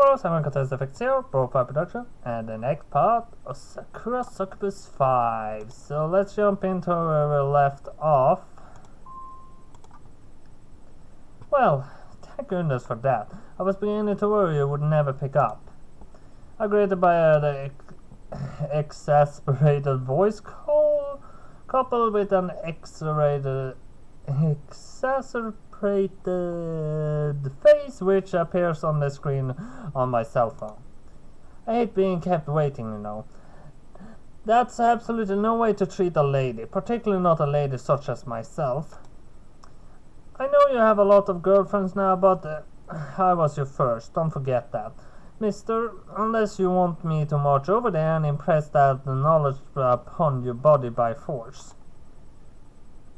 Hello, Simon Contest Effect 0, Profile Production, and the next part of Sakura Succubus 5. So let's jump into where we left off. Well, thank goodness for that. I was beginning to worry you would never pick up. Greeted by the exasperated voice call, coupled with an exacerbated face which appears on the screen on my cell phone. I hate being kept waiting, you know. That's absolutely no way to treat a lady, particularly not a lady such as myself. I know you have a lot of girlfriends now, but I was your first, don't forget that. Mister, unless you want me to march over there and impress that knowledge upon your body by force.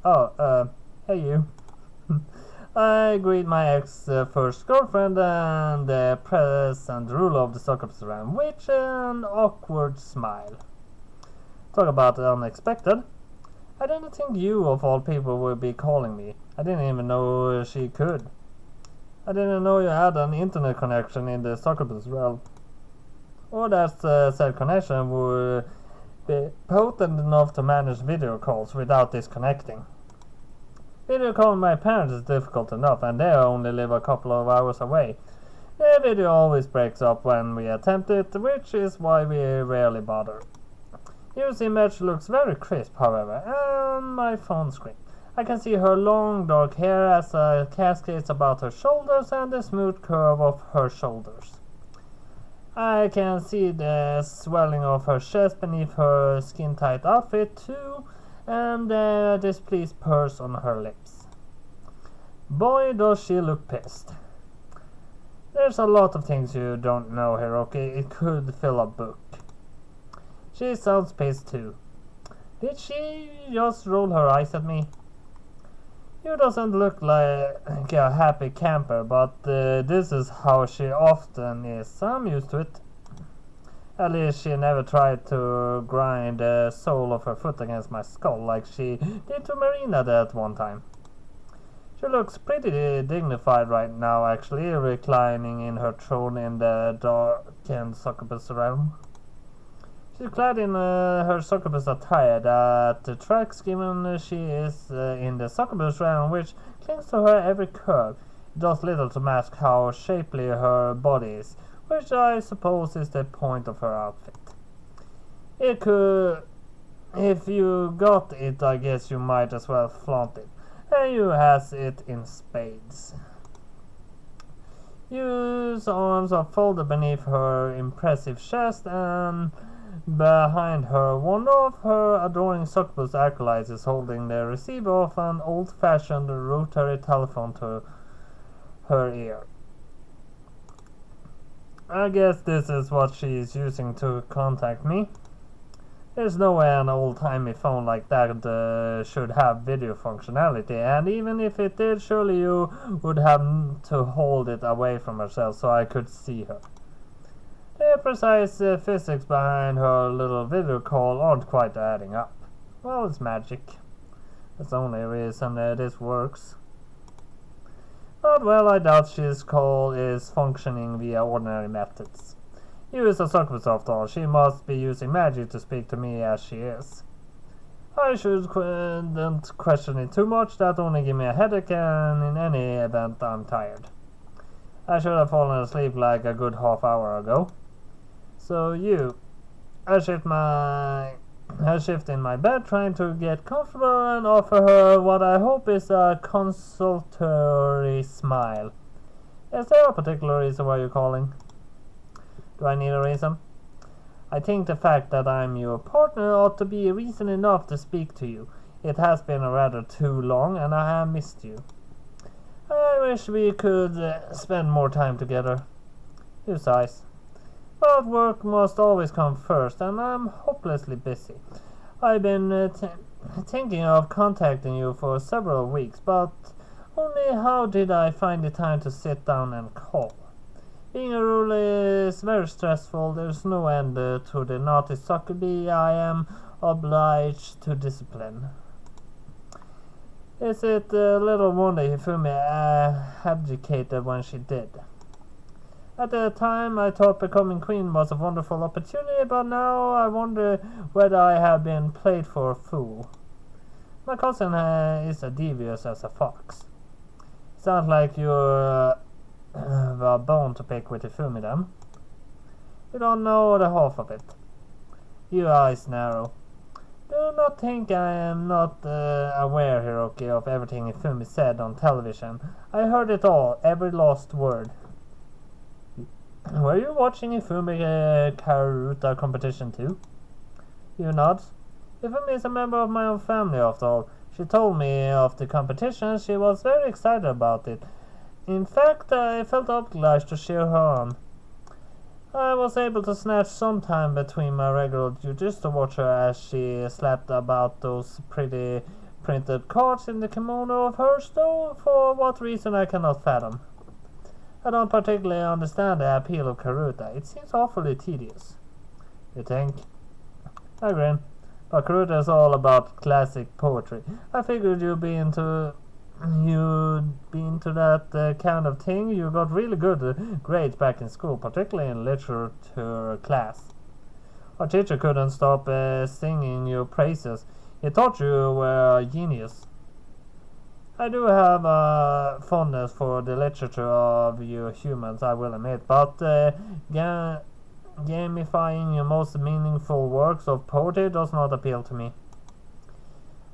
Oh, hey you. I greet my ex-first girlfriend and the present ruler of the Succubus realm with an awkward smile. Talk about unexpected. I didn't think you, of all people, would be calling me. I didn't even know she could. I didn't know you had an internet connection in the Succubus realm. Or that said connection would be potent enough to manage video calls without disconnecting. Video calling my parents is difficult enough, and they only live a couple of hours away. The video always breaks up when we attempt it, which is why we rarely bother. Your image looks very crisp, however, on my phone screen. I can see her long dark hair as it cascades about her shoulders and the smooth curve of her shoulders. I can see the swelling of her chest beneath her skin-tight outfit too, and the displeased purse on her lips. Boy, does she look pissed. There's a lot of things you don't know, Hiroki. It could fill a book. She sounds pissed too. Did she just roll her eyes at me? You doesn't look like a happy camper, but this is how she often is. I'm used to it. At least she never tried to grind the sole of her foot against my skull like she did to Marina that one time. She looks pretty dignified right now, actually, reclining in her throne in the darkened Succubus realm. She's clad in her Succubus attire that tracks given she is in the Succubus realm, which clings to her every curve. It does little to mask how shapely her body is, which I suppose is the point of her outfit. It could... If you got it, I guess you might as well flaunt it. And you has it in spades. Yu's arms are folded beneath her impressive chest, and behind her, one of her adoring Succubus acolytes is holding the receiver of an old-fashioned rotary telephone to her ear. I guess this is what she is using to contact me. There's no way an old-timey phone like that should have video functionality, and even if it did, surely you would have to hold it away from herself so I could see her. The precise physics behind her little video call aren't quite adding up. Well, it's magic. That's the only reason this works. But well, I doubt she's call is functioning via ordinary methods. You is a Succubus after all. She must be using magic to speak to me as she is. I shouldn't question it too much. That only give me a headache, and in any event, I'm tired. I should have fallen asleep like a good half hour ago. So I shift in my bed, trying to get comfortable and offer her what I hope is a consolatory smile. Is there a particular reason why you're calling? Do I need a reason? I think the fact that I'm your partner ought to be reason enough to speak to you. It has been rather too long, and I have missed you. I wish we could spend more time together. You sighs. But work must always come first, and I'm hopelessly busy. I've been thinking of contacting you for several weeks, but only how did I find the time to sit down and call? Being a ruler is very stressful. There's no end to the naughty succubi I am obliged to discipline. Is it little wonder Hifumi abdicated when she did? At the time, I thought becoming queen was a wonderful opportunity, but now I wonder whether I have been played for a fool. My cousin is as devious as a fox. Sounds like you're a bone to pick with Ifumi then. You don't know the half of it. Your eyes narrow. Do not think I am not aware, Hiroki, of everything Ifumi said on television. I heard it all, every last word. Were you watching Ifumi Karuta competition too? You nod. Ifumi is a member of my own family after all. She told me of the competition. She was very excited about it. In fact, I felt obliged to cheer her on. I was able to snatch some time between my regular duties to watch her as she slapped about those pretty printed cards in the kimono of hers, though for what reason I cannot fathom. I don't particularly understand the appeal of Karuta. It seems awfully tedious. You think? I grin. But Karuta is all about classic poetry. I figured you'd be into that kind of thing. You got really good grades back in school, particularly in literature class. Our teacher couldn't stop singing your praises. He thought you were a genius. I do have a fondness for the literature of you humans, I will admit, but gamifying your most meaningful works of poetry does not appeal to me.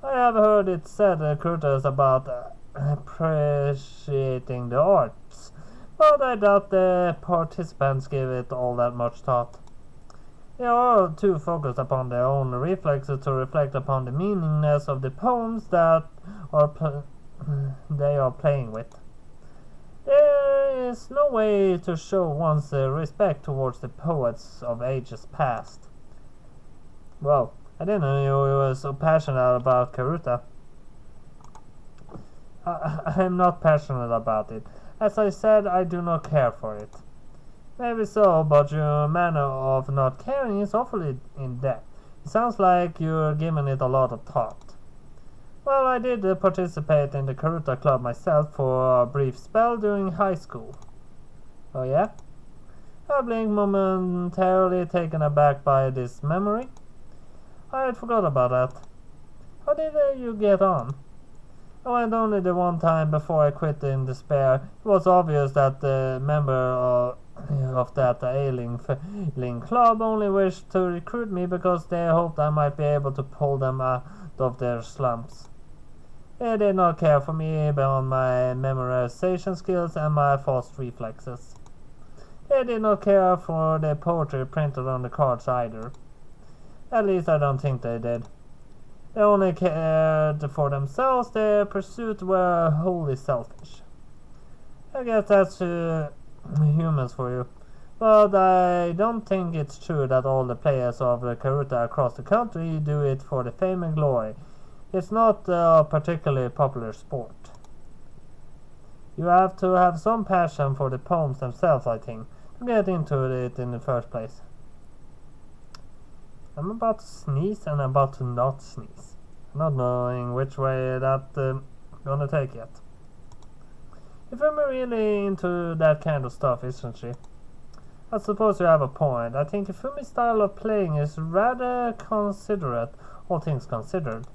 I have heard it said Karuta is about appreciating the arts, but I doubt the participants give it all that much thought. They are all too focused upon their own reflexes to reflect upon the meaningless of the poems that they are playing with. There is no way to show one's respect towards the poets of ages past. Well, I didn't know you were so passionate about Karuta. I am not passionate about it. As I said, I do not care for it. Maybe so, but your manner of not caring is awfully in-depth. It sounds like you're giving it a lot of thought. Well, I did participate in the Karuta Club myself for a brief spell during high school. Oh yeah? I blinked momentarily, taken aback by this memory. I had forgot about that. How did you get on? I went only the one time before I quit in despair. It was obvious that the member of that ailing club only wished to recruit me because they hoped I might be able to pull them out of their slumps. They did not care for me beyond my memorization skills and my fast reflexes. They did not care for the poetry printed on the cards either. At least I don't think they did. They only cared for themselves. Their pursuits were wholly selfish. I guess that's humans for you. But I don't think it's true that all the players of the Karuta across the country do it for the fame and glory. It's not a particularly popular sport. You have to have some passion for the poems themselves, I think, to get into it in the first place. I'm about to sneeze and I'm about to not sneeze. I'm not knowing which way that's gonna take yet. If I'm really into that kind of stuff, isn't she? I suppose you have a point. I think Ifumi's style of playing is rather considerate, all things considered.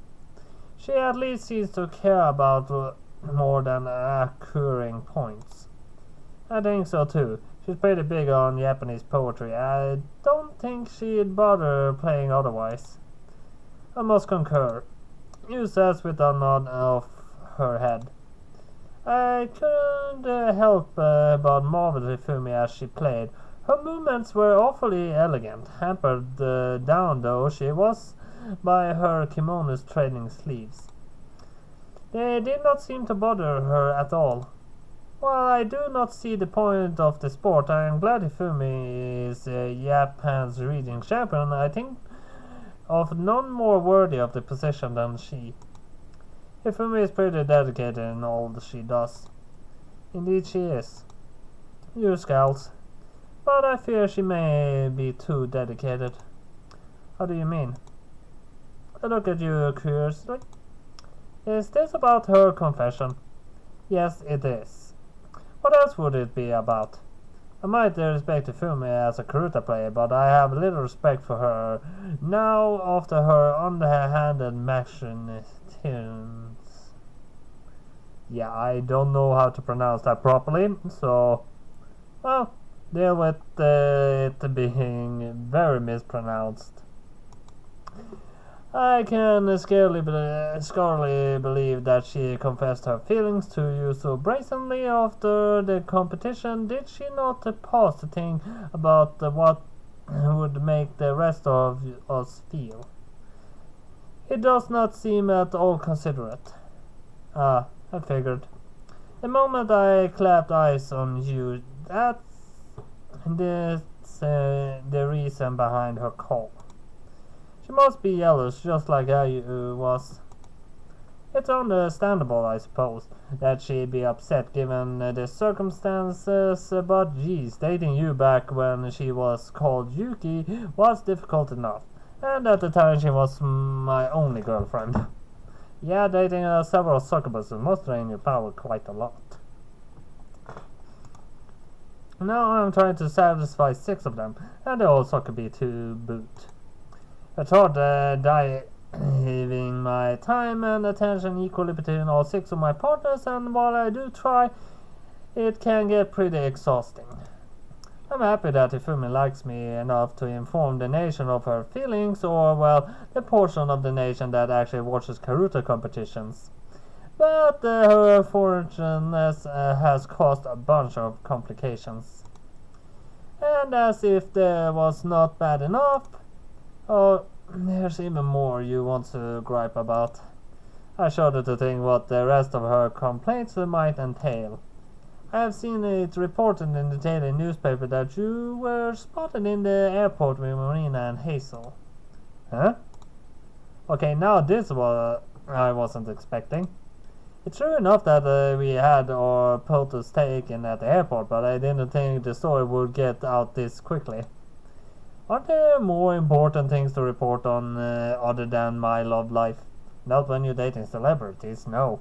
She at least seems to care about more than accruing points. I think so too. She's pretty big on Japanese poetry. I don't think she'd bother playing otherwise. I must concur. You says with a nod of her head. I couldn't help but marvel at Ifumi as she played. Her movements were awfully elegant, hampered down though she was by her kimono's trailing sleeves. They did not seem to bother her at all. While I do not see the point of the sport, I am glad Ifumi is Japan's reading champion. I think of none more worthy of the position than she. Ifumi is pretty dedicated in all she does. Indeed she is. You scowls. But I fear she may be too dedicated. How do you mean? I look at you curiously. Is this about her confession? Yes, it is. What else would it be about? I might respect Ifumi as a Karuta player, but I have little respect for her now after her underhanded machinations. Yeah, I don't know how to pronounce that properly, so, well, deal with it being very mispronounced. I can scarcely believe that she confessed her feelings to you so brazenly after the competition. Did she not pause to think about what would make the rest of us feel? It does not seem at all considerate. Ah, I figured. The moment I clapped eyes on you, that's the reason behind her call. She must be jealous, just like I was. It's understandable, I suppose, that she'd be upset given the circumstances, but geez, dating you back when she was called Yuki was difficult enough, and at the time she was my only girlfriend. Yeah, dating several succubuses must drain your power quite a lot. Now I'm trying to satisfy 6 of them, and they all succubus to boot. I thought diving my time and attention equally between all 6 of my partners, and while I do try, it can get pretty exhausting. I'm happy that Ifumi likes me enough to inform the nation of her feelings, or, well, the portion of the nation that actually watches Karuta competitions. But her fortunateness has caused a bunch of complications. And as if there was not bad enough, oh, there's even more you want to gripe about. I shudder to think what the rest of her complaints might entail. I have seen it reported in the daily newspaper that you were spotted in the airport with Marina and Hazel. Huh? Okay, now this was I wasn't expecting. It's true enough that we had our photos taken at the airport, but I didn't think the story would get out this quickly. Aren't there more important things to report on other than my love life? Not when you're dating celebrities, no.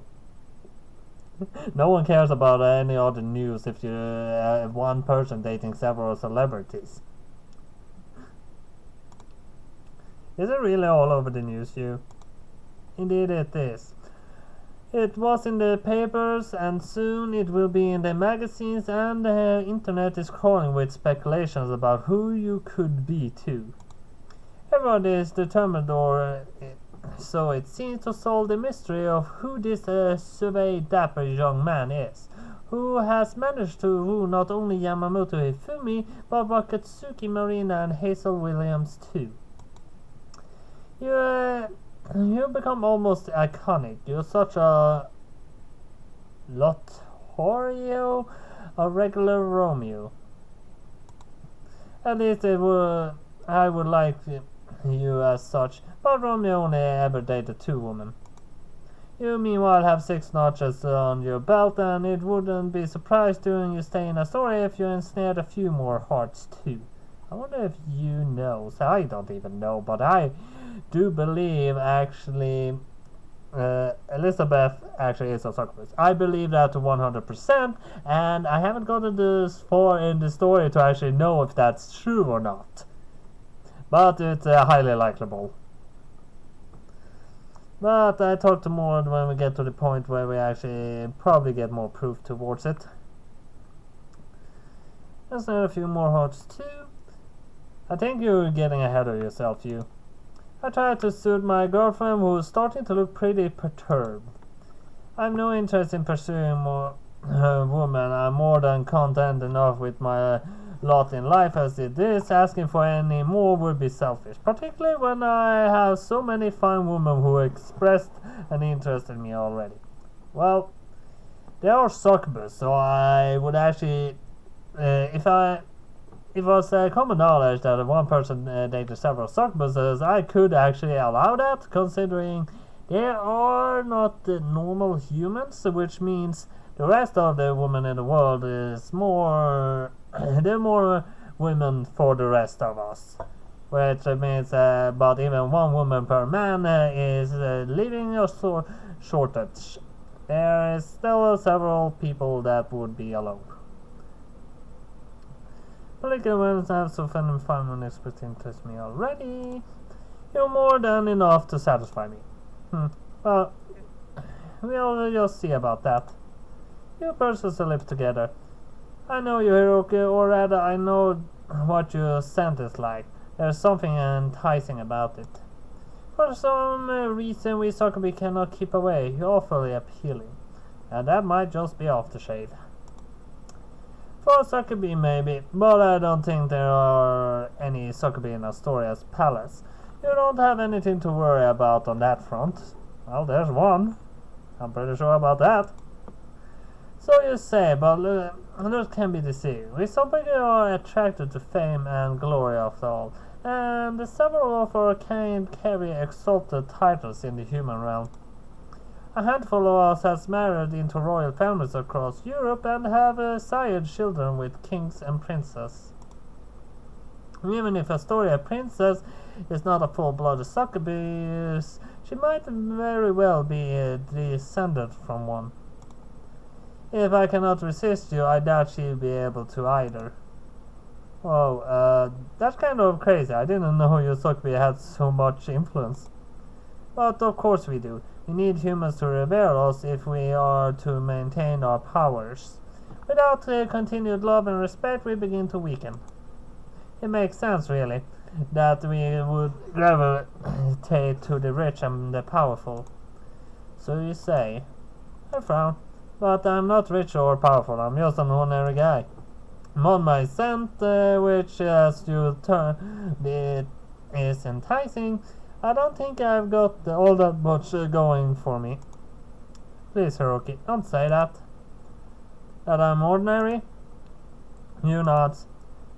No one cares about any other news if you're one person dating several celebrities. Is it really all over the news, you? Indeed it is. It was in the papers, and soon it will be in the magazines, and the internet is crawling with speculations about who you could be too. Everyone is determined, or so it seems, to solve the mystery of who this dapper young man is, who has managed to woo not only Yamamoto Hifumi, but Wakatsuki Marina and Hazel Williams too. You become almost iconic. You're such a Lothario, a regular Romeo. At least I would like you as such, but Romeo only ever dated 2 women. You meanwhile have 6 notches on your belt, and it wouldn't be surprised during your stay in Astoria if you ensnared a few more hearts too. I wonder if you know. So I don't even know, but I do believe actually Elizabeth actually is a succubus. I believe that to 100%, and I haven't gotten this far in the story to actually know if that's true or not. But it's highly likable. But I talk to more when we get to the point where we actually probably get more proof towards it. Let's add a few more hearts too. I think you're getting ahead of yourself, you. I tried to soothe my girlfriend, who is starting to look pretty perturbed. I have no interest in pursuing more woman. I'm more than content enough with my lot in life as it is. Asking for any more would be selfish, particularly when I have so many fine women who expressed an interest in me already. Well, they are succubus, so I would actually, it was common knowledge that one person dated several succubuses, I could actually allow that, considering they are not normal humans, which means the rest of the women in the world is more, they're more women for the rest of us. Which means about even 1 woman per man is leaving a shortage. There is still several people that would be alone. Political awareness have so fun and expert interest me already. You're more than enough to satisfy me. Well, we'll just see about that. You persons live together. I know you, Hiroki, or rather I know what your scent is like. There's something enticing about it. For some reason we Sakura cannot keep away. You're awfully appealing. And that might just be aftershave. For Sakura maybe, but I don't think there are any Sakura in Astoria's palace. You don't have anything to worry about on that front. Well, there's one. I'm pretty sure about that. So you say, but others can be deceived. We Sakura are attracted to fame and glory after all, and several of our kind carry exalted titles in the human realm. A handful of us has married into royal families across Europe and have sired children with kings and princes. Even if Astoria princess is not a full-blooded succubus, she might very well be descended from one. If I cannot resist you, I doubt she'll be able to either. Oh, that's kind of crazy. I didn't know your succubus had so much influence. But of course we do. We need humans to revere us if we are to maintain our powers. Without continued love and respect, we begin to weaken. It makes sense, really, that we would gravitate to the rich and the powerful. So you say. I frown. But I'm not rich or powerful. I'm just an ordinary guy. I'm on my scent, which, as you turn, it is enticing. I don't think I've got all that much going for me. Please, Hiroki, don't say that. That I'm ordinary? You're not.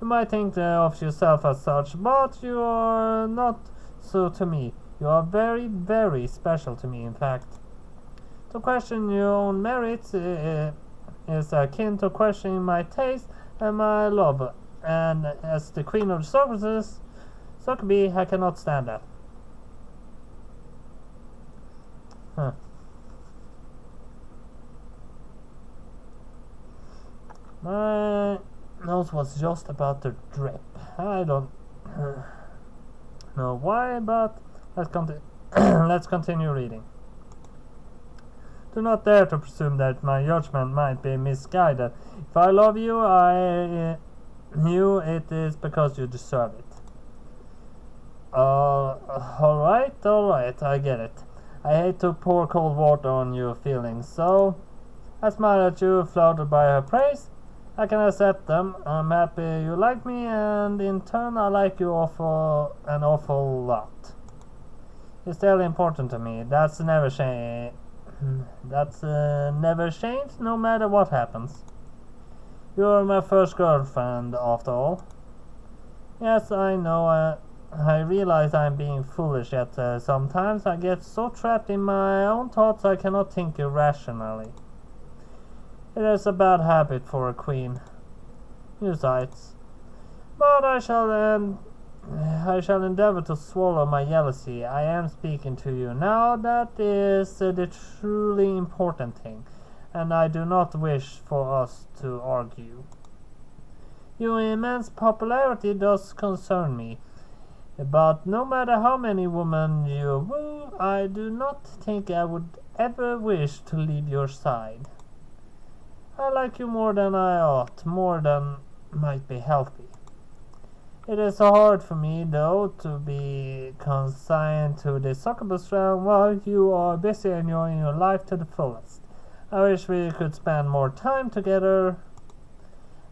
You might think of yourself as such, but you are not so to me. You are very, very special to me, in fact. To question your own merits is akin to questioning my taste and my love, and as the queen of the Succubus, Sakura, I cannot stand that. My nose was just about to drip. I don't know why, but let's continue reading. Do not dare to presume that my judgment might be misguided. If I love you, it is because you deserve it. Alright, I get it. I hate to pour cold water on your feelings, so I smile at you, flattered by her praise. I can accept them. I'm happy you like me, and in turn I like you an awful lot. You're still important to me. That's never changed, no matter what happens. You're my first girlfriend, after all. Yes, I know. I realize I'm being foolish, yet sometimes I get so trapped in my own thoughts I cannot think irrationally. It is a bad habit for a queen. Besides, but I shall endeavor to swallow my jealousy. I am speaking to you now. That is the truly important thing, and I do not wish for us to argue. Your immense popularity does concern me, but no matter how many women you woo, I do not think I would ever wish to leave your side. I like you more than I ought, more than might be healthy. It is hard for me, though, to be consigned to the Succubus realm while you are busy enjoying your life to the fullest. I wish we could spend more time together.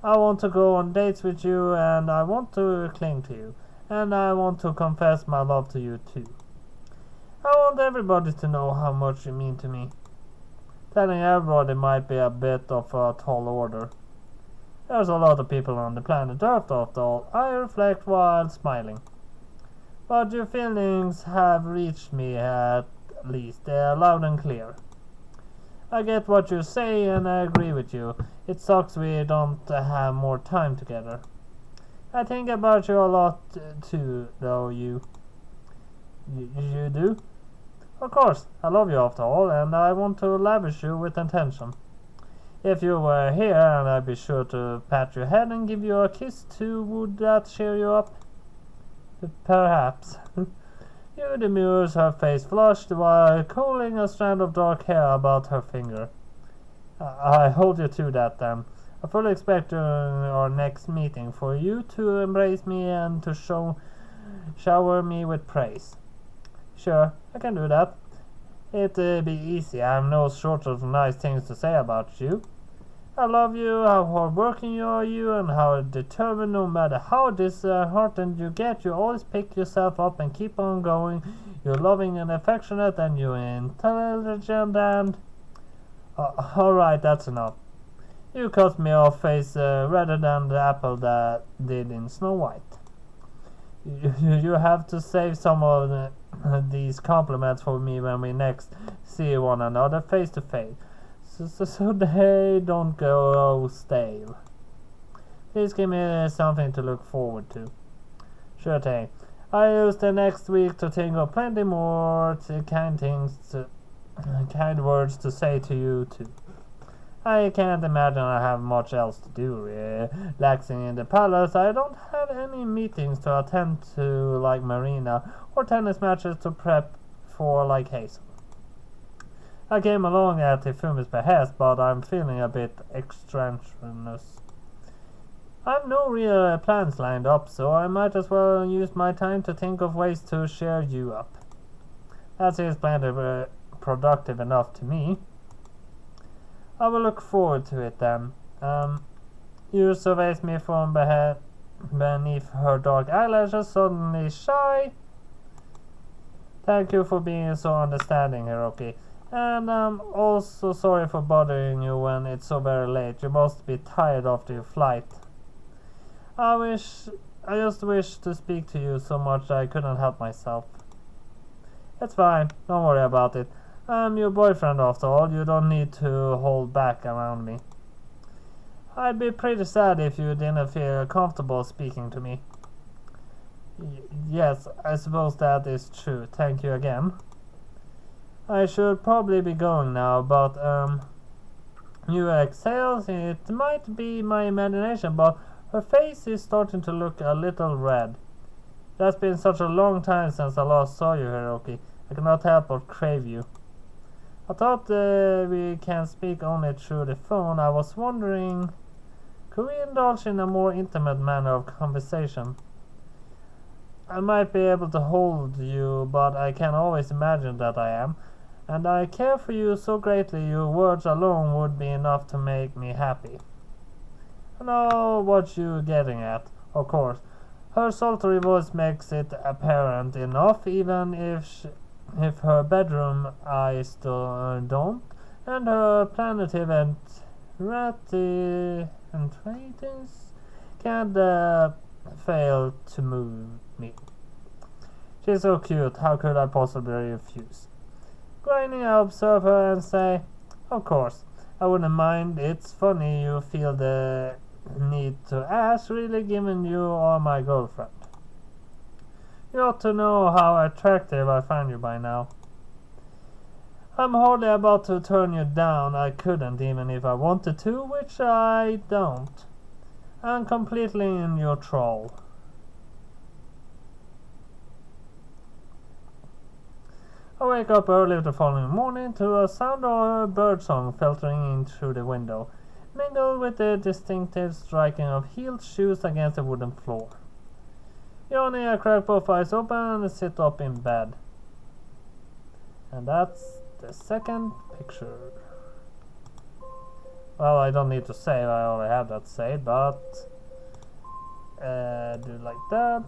I want to go on dates with you, and I want to cling to you, and I want to confess my love to you too. I want everybody to know how much you mean to me. Telling everybody might be a bit of a tall order. There's a lot of people on the planet Earth, after all, I reflect while smiling. But your feelings have reached me, at least. They are loud and clear. I get what you say, and I agree with you. It sucks we don't have more time together. I think about you a lot, too, though. You do? Of course, I love you after all, and I want to lavish you with attention. If you were here and I'd be sure to pat your head and give you a kiss too, would that cheer you up? Perhaps. You demurs, her face flushed while coiling a strand of dark hair about her finger. I hold you to that then. I fully expect during our next meeting for you to embrace me and to shower me with praise. Sure, I can do that. It'd be easy. I have no shortage of nice things to say about you. I love you, how hardworking you are, and how determined, no matter how disheartened you get, you always pick yourself up and keep on going. You're loving and affectionate, and you're intelligent, and... alright, that's enough. You cut me off face rather than the apple that did in Snow White. You have to save some of these compliments for me when we next see one another face to face. So they don't go stale. Please give me something to look forward to. Sure thing. I use the next week to think of plenty more kind words to say to you too. I can't imagine I have much else to do. Relaxing in the palace, I don't have any meetings to attend to like Marina or tennis matches to prep for like Hazel. I came along at Tifumi's behest, but I'm feeling a bit extraneous. I've no real plans lined up, so I might as well use my time to think of ways to cheer you up. That seems plenty productive enough to me. I will look forward to it then. You surveys me from beneath her dark eyelashes, suddenly shy. Thank you for being so understanding, Hiroki. And I'm also sorry for bothering you when it's so very late. You must be tired after your flight. I just wish to speak to you so much I couldn't help myself. It's fine, don't worry about it. I'm your boyfriend after all, you don't need to hold back around me. I'd be pretty sad if you didn't feel comfortable speaking to me. Yes, I suppose that is true. Thank you again. I should probably be going now, but you exhale. It might be my imagination, but her face is starting to look a little red. It has been such a long time since I last saw you, Hiroki. I cannot help but crave you. I thought we can speak only through the phone. I was wondering, could we indulge in a more intimate manner of conversation? I might be able to hold you, but I can always imagine that I am. And I care for you so greatly, your words alone would be enough to make me happy. I know what you're getting at, of course. Her sultry voice makes it apparent enough, even if her bedroom eyes don't, and her plaintive and ratings can't fail to move me. She's so cute, how could I possibly refuse? Grinding, I observe her and say, of course, I wouldn't mind. It's funny you feel the need to ask, really, given you are my girlfriend. You ought to know how attractive I find you by now. I'm hardly about to turn you down. I couldn't, even if I wanted to, which I don't. I'm completely in your thrall. I wake up early the following morning to a sound of a birdsong filtering in through the window, mingled with the distinctive striking of heeled shoes against the wooden floor. Yawning, I crack both eyes open and sit up in bed. And that's the second picture. Well, I don't need to save, I already have that saved, but do like that.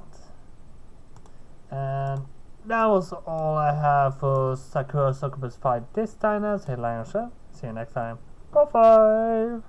And that was all I have for Sakura Succubus 5 this time. As headline show. See you next time. Bye 5.